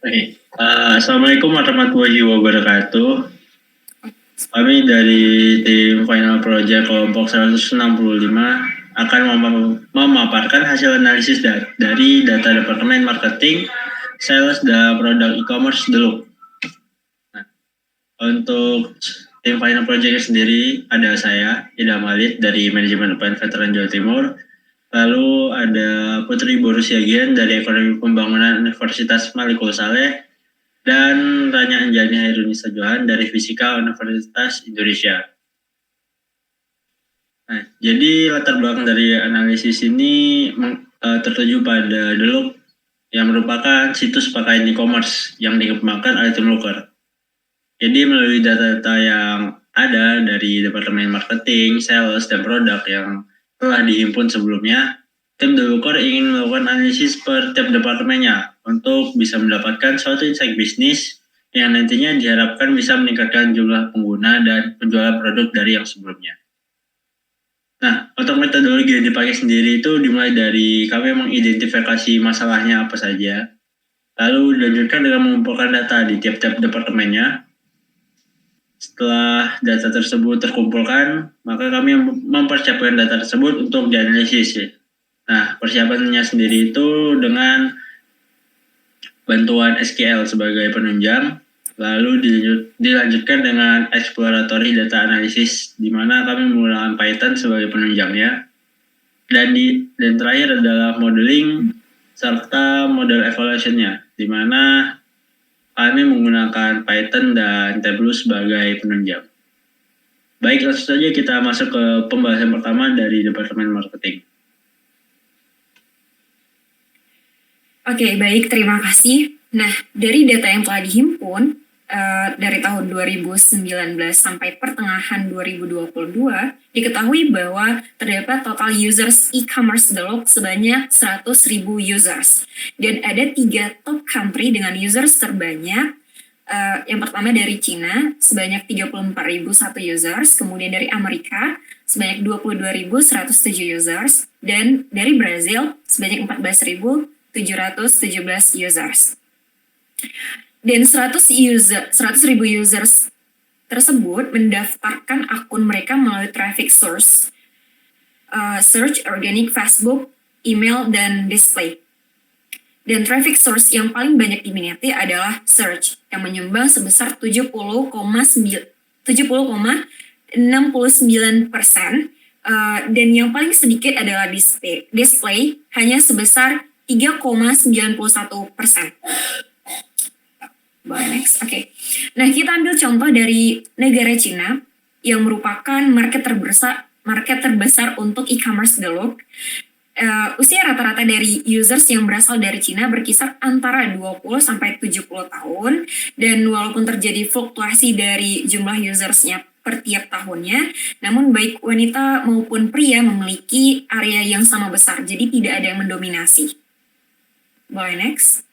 Oke. Assalamualaikum warahmatullahi wabarakatuh. Kami dari tim Final Project kelompok 165 akan memaparkan hasil analisis dari data Departemen Marketing, Sales, dan Produk E-commerce dulu. Nah, untuk tim Final Project sendiri ada saya, Idam Halid dari Manajemen UPN Veteran Jawa Timur. Lalu ada Putri Borusiagian dari Ekonomi Pembangunan Universitas Malikul Saleh, dan Ranya Anjani Hairunisa Johan dari Fisika Universitas Indonesia. Nah, jadi latar belakang dari analisis ini tertuju pada Delook yang merupakan situs pakaian e-commerce yang dikembangkan oleh tim Looker. Jadi melalui data-data yang ada dari Departemen Marketing, Sales, dan Produk yang telah dihimpun sebelumnya, tim The Looker ingin melakukan analisis per tiap departemennya untuk bisa mendapatkan suatu insight bisnis yang nantinya diharapkan bisa meningkatkan jumlah pengguna dan penjualan produk dari yang sebelumnya. Nah, untuk metodologi yang dipakai sendiri itu dimulai dari kami mengidentifikasi masalahnya apa saja, lalu dilanjutkan dengan mengumpulkan data di tiap-tiap departemennya. Setelah data tersebut terkumpulkan, maka kami mempersiapkan data tersebut untuk dianalisis. Nah, persiapannya sendiri itu dengan bantuan SQL sebagai penunjang, lalu dilanjutkan dengan exploratory data analysis, di mana kami menggunakan Python sebagai penunjangnya, dan terakhir adalah modeling serta model evaluation-nya, di mana kami menggunakan Python dan Tableau sebagai penunjang. Baik, langsung saja kita masuk ke pembahasan pertama dari Departemen Marketing. Oke, baik. Terima kasih. Nah, dari data yang telah dihimpun dari tahun 2019 sampai pertengahan 2022, diketahui bahwa terdapat total users e-commerce Delook sebanyak 100.000 users. Dan ada 3 top country dengan users terbanyak. Yang pertama dari Cina sebanyak 34.001 users, kemudian dari Amerika sebanyak 22.107 users, dan dari Brazil sebanyak 14.717 users. Dan 100.000 users tersebut mendaftarkan akun mereka melalui traffic source, search, organic, Facebook, email, dan display. Dan traffic source yang paling banyak diminati adalah search yang menyumbang sebesar 70,69%, dan yang paling sedikit adalah display hanya sebesar 3,91%. Next, oke. Nah, kita ambil contoh dari negara Cina yang merupakan market terbesar untuk e-commerce Delook. Usia rata-rata dari users yang berasal dari Cina berkisar antara 20 sampai 70 tahun, dan walaupun terjadi fluktuasi dari jumlah usersnya per tiap tahunnya, namun baik wanita maupun pria memiliki area yang sama besar, jadi tidak ada yang mendominasi. Boleh next.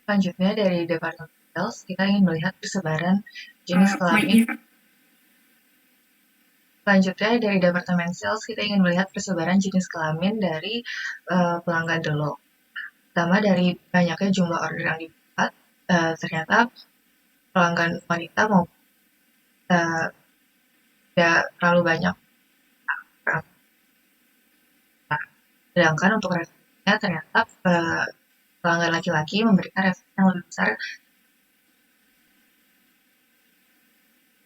Selanjutnya dari Departemen Sales, kita ingin melihat persebaran jenis kelamin. Selanjutnya dari Departemen Sales, kita ingin melihat persebaran jenis kelamin dari pelanggan Delook. Pertama, dari banyaknya jumlah order yang dibuat, ternyata pelanggan wanita maupun tidak terlalu banyak. Sedangkan untuk revenue-nya ternyata pelanggan laki-laki memberikan revenue yang lebih besar.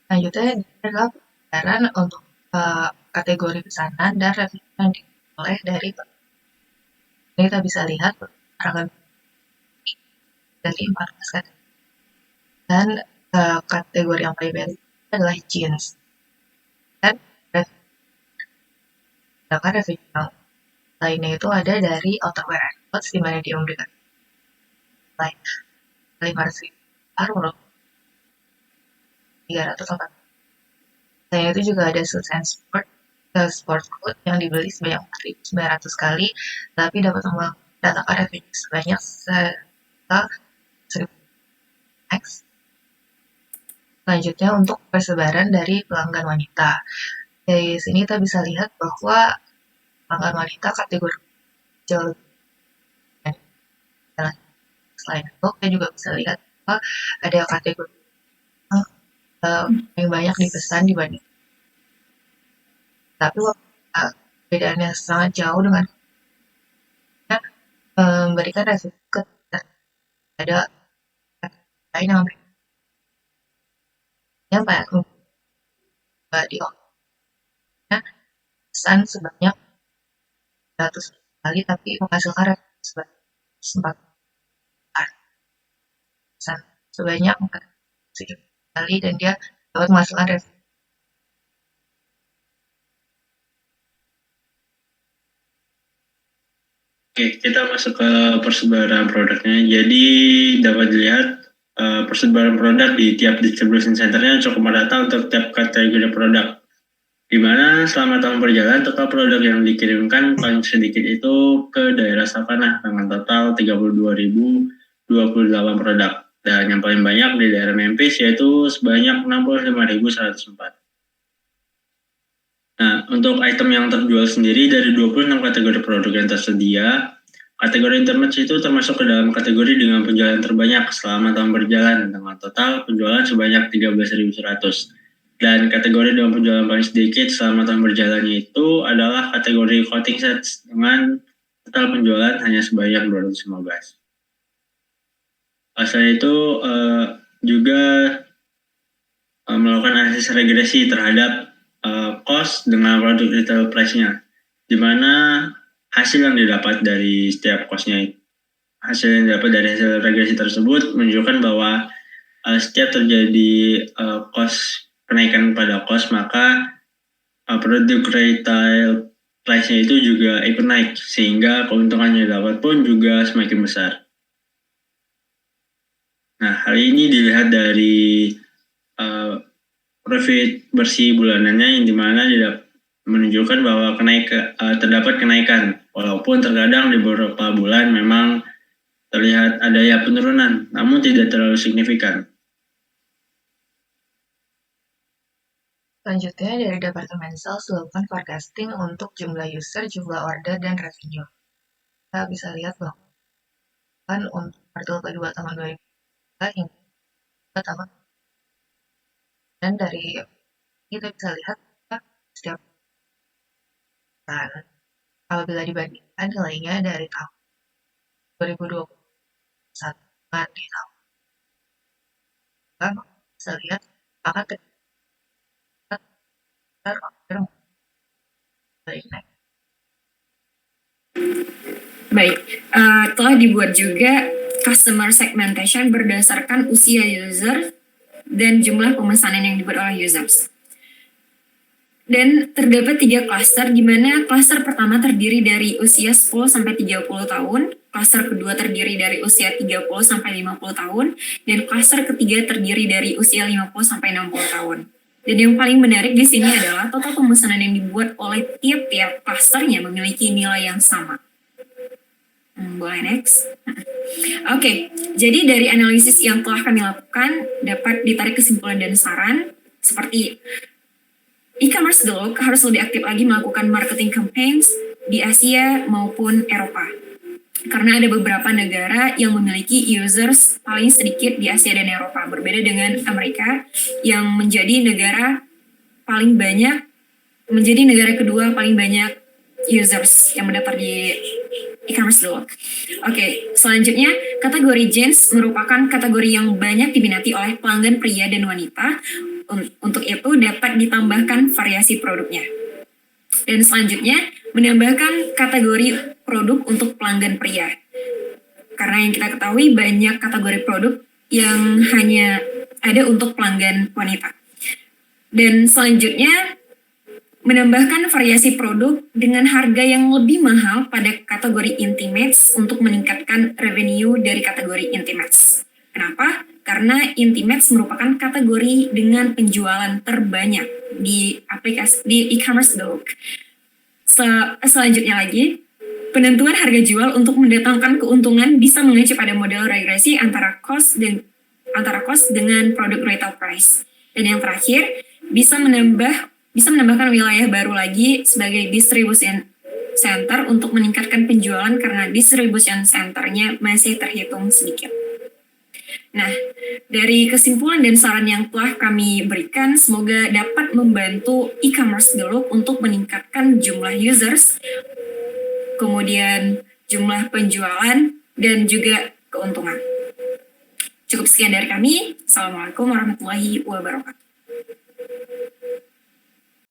Selanjutnya adalah persebaran untuk kategori pesanan dan revenue yang diperoleh dari ini kita bisa lihat pergerakan dari 14 kategori. Dan kategori yang paling banyak adalah jeans. Dan sedangkan revenue yang lainnya itu ada dari outerwear and clothes, di mana dia memberikan nilai 500.000 380. Selain itu juga ada suits and sport coat yang dibeli sebanyak 4.900 kali, tapi dapat mendatangkan revenue sebanyak 1.000 X. Selanjutnya untuk persebaran dari pelanggan wanita. Dari sini kita bisa lihat bahwa pelanggan wanita kategori jauh lebih. Dan selain itu, kita juga bisa lihat bahwa ada kategori yang banyak dipesan dibanding. Tapi perbedaannya sangat jauh dengan memberikan resiko ada lain yang banyak di pesan sebanyak 100 kali tapi menghasilkan sebanyak 4 pesan sebanyak 4 kali dan dia dapat menghasilkan revenue. Oke, kita masuk ke persebaran produknya. Jadi dapat dilihat persebaran produk di tiap distribution centernya cukup merata untuk tiap kategori produk. Di mana selama tahun berjalan total produk yang dikirimkan paling sedikit itu ke daerah Savannah dengan total 32.028 produk. Dan yang paling banyak di daerah Memphis yaitu sebanyak 65.104. Nah, untuk item yang terjual sendiri dari 26 kategori produk yang tersedia, kategori internet itu termasuk ke dalam kategori dengan penjualan terbanyak selama tahun berjalan dengan total penjualan sebanyak 13.100. Dan kategori dengan penjualan paling sedikit selama tahun berjalannya itu adalah kategori coating sets dengan total penjualan hanya sebanyak 215. Selain itu juga melakukan analisis regresi terhadap cost dengan produk retail price-nya, di mana hasil yang didapat dari setiap cost-nya, hasil yang didapat dari hasil regresi tersebut menunjukkan bahwa setiap terjadi kenaikan pada cost, maka produk retail price-nya itu juga ikut naik, sehingga keuntungan yang didapat pun juga semakin besar. Nah, hal ini dilihat dari profit bersih bulanannya, yang dimana menunjukkan bahwa terdapat kenaikan, walaupun terkadang di beberapa bulan memang terlihat ada penurunan, namun tidak terlalu signifikan. Selanjutnya dari Departemen Sales dilakukan forecasting untuk jumlah user, jumlah order, dan revenue. Kita bisa lihat bahwa untuk kuartal kedua tahun 2023 hingga tahun, dan dari kita bisa lihat setiap bulan apabila dibandingkan nilainya dari tahun 2021 dengan di tahun bisa lihat maka Baik, telah dibuat juga customer segmentation berdasarkan usia user dan jumlah pemesanan yang dibuat oleh users. Dan terdapat 3 klaster, di mana klaster pertama terdiri dari usia 10 sampai 30 tahun, klaster kedua terdiri dari usia 30 sampai 50 tahun, dan klaster ketiga terdiri dari usia 50 sampai 60 tahun. Dan yang paling menarik di sini adalah total pemesanan yang dibuat oleh tiap-tiap klasternya memiliki nilai yang sama. Boleh next. Oke, jadi dari analisis yang telah kami lakukan dapat ditarik kesimpulan dan saran seperti e-commerce Delook harus lebih aktif lagi melakukan marketing campaigns di Asia maupun Eropa. Karena ada beberapa negara yang memiliki users paling sedikit di Asia dan Eropa, berbeda dengan Amerika yang menjadi negara kedua paling banyak users yang mendaftar di e-commerce Delook. Oke, selanjutnya kategori jeans merupakan kategori yang banyak diminati oleh pelanggan pria dan wanita. Untuk itu dapat ditambahkan variasi produknya. Dan selanjutnya menambahkan kategori produk untuk pelanggan pria. Karena yang kita ketahui banyak kategori produk yang hanya ada untuk pelanggan wanita. Dan selanjutnya menambahkan variasi produk dengan harga yang lebih mahal pada kategori intimates untuk meningkatkan revenue dari kategori intimates. Kenapa? Karena intimates merupakan kategori dengan penjualan terbanyak di aplikasi di e-commerce Delook. Selanjutnya lagi, penentuan harga jual untuk mendatangkan keuntungan bisa mengacu pada model regresi antara cost dengan produk retail price. Dan yang terakhir, bisa menambahkan wilayah baru lagi sebagai distribution center untuk meningkatkan penjualan karena distribution centernya masih terhitung sedikit. Nah, dari kesimpulan dan saran yang telah kami berikan, semoga dapat membantu e-commerce Delook untuk meningkatkan jumlah users, kemudian jumlah penjualan, dan juga keuntungan. Cukup sekian dari kami. Assalamualaikum warahmatullahi wabarakatuh.